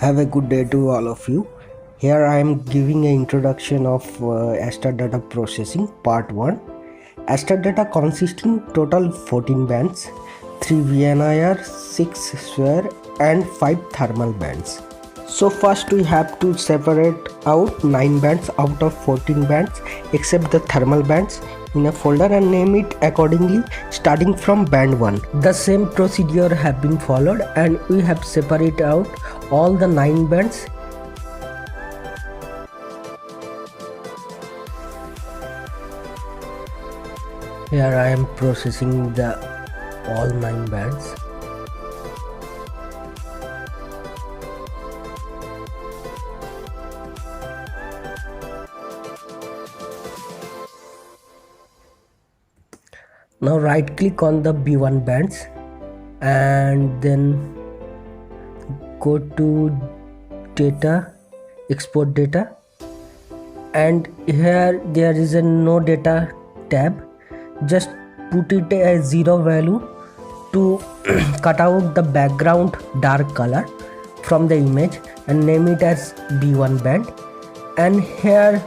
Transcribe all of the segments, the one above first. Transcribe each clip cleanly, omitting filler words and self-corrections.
Have a good day to all of you. Here I am giving an introduction of ASTER data processing part 1. ASTER data consisting total 14 bands, 3 VNIR, 6 sphere and 5 thermal bands. So first we have to separate out 9 bands out of 14 bands except the thermal bands in a folder and name it accordingly starting from band 1. The same procedure have been followed and we have separated out all the 9 bands. Here I am processing the all 9 bands. Now right click on the B1 bands and then go to data, export data, and here there is a no data tab. Just put it as 0 value to cut out the background dark color from the image and name it as B1 band. And here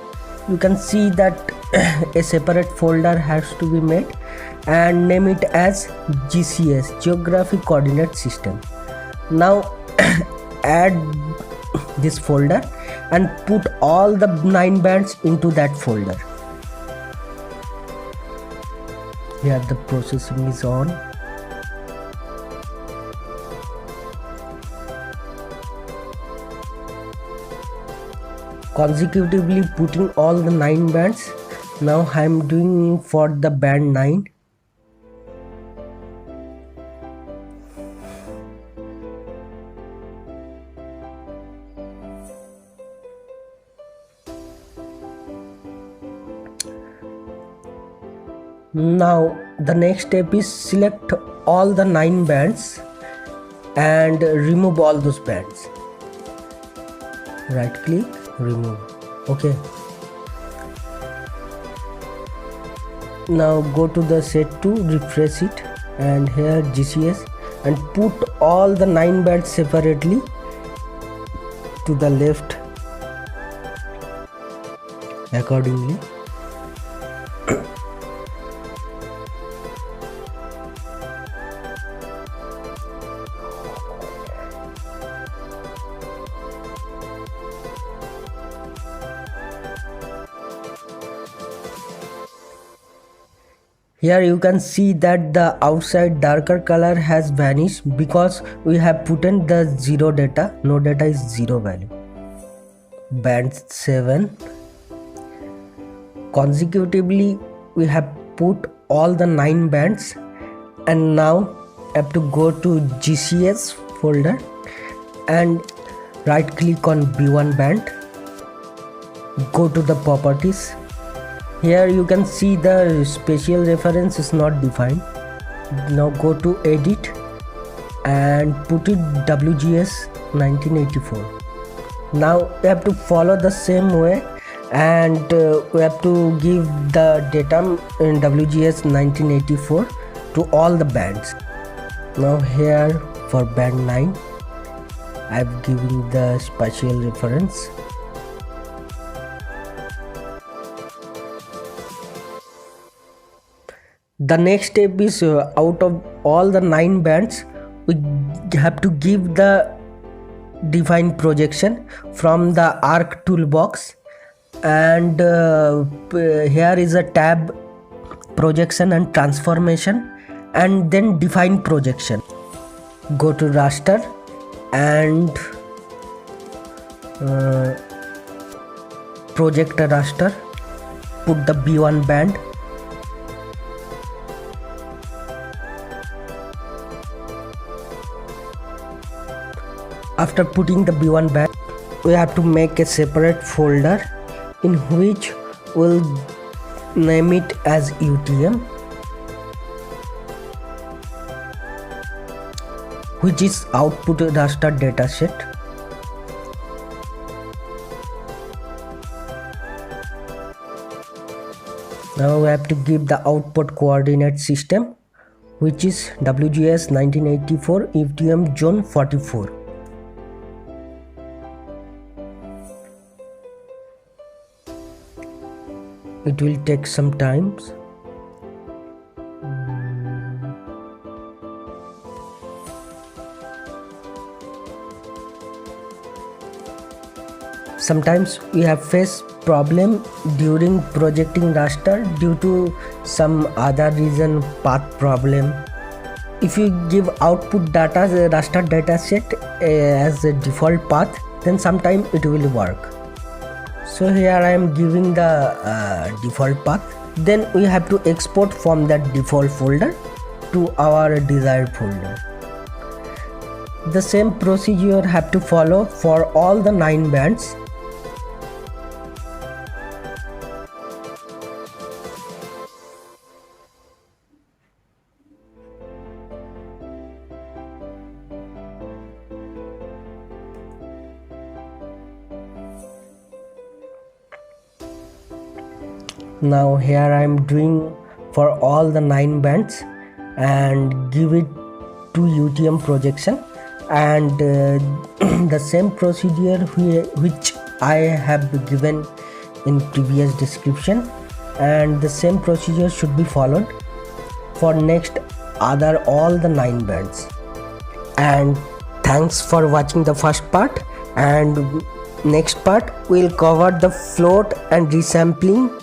you can see that a separate folder has to be made and name it as GCS, Geographic Coordinate System. Now add this folder and put all the 9 bands into that folder. Here the processing is on. Consecutively putting all the 9 bands. Now I am doing for the band 9. Now the next step is select all the 9 bands and remove all those bands. Right click, remove. Okay. Now go to the set to refresh it and here GCS and put all the 9 bands separately to the left accordingly. Here you can see that the outside darker color has vanished because we have put in the 0 data. No data is 0 value. Band 7. Consecutively we have put all the 9 bands and now have to go to GCS folder and right click on B1 band. Go to the properties. Here you can see the spatial reference is not defined. Now go to edit and put it WGS 1984. Now we have to follow the same way and we have to give the data in WGS 1984 to all the bands. Now here for band 9 I have given the spatial reference. The next step is out of all the 9 bands we have to give the define projection from the arc toolbox and here is a tab projection and transformation and then define projection. Go to raster and project a raster, put the B1 band. After putting the B1 band, we have to make a separate folder in which we'll name it as UTM, which is output raster dataset. Now we have to give the output coordinate system, which is WGS 1984 UTM zone 44. it will take some time. Sometimes we have faced problem during projecting raster due to some other reason, path problem. If you give output data, the raster dataset as a default path, then sometime it will work. So here I am giving the default path. Then we have to export from that default folder to our desired folder. The same procedure have to follow for all the 9 bands. Now here I am doing for all the 9 bands and give it to UTM projection, and the same procedure which I have given in previous description, and the same procedure should be followed for next all the 9 bands. And thanks for watching the first part, and next part will cover the float and resampling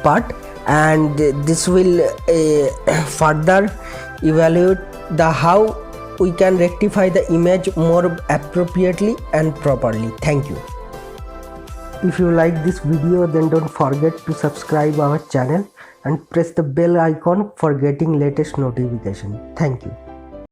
part, and this will further evaluate the how we can rectify the image more appropriately and properly. Thank you. If you like this video, then don't forget to subscribe our channel and press the bell icon for getting latest notification. Thank you.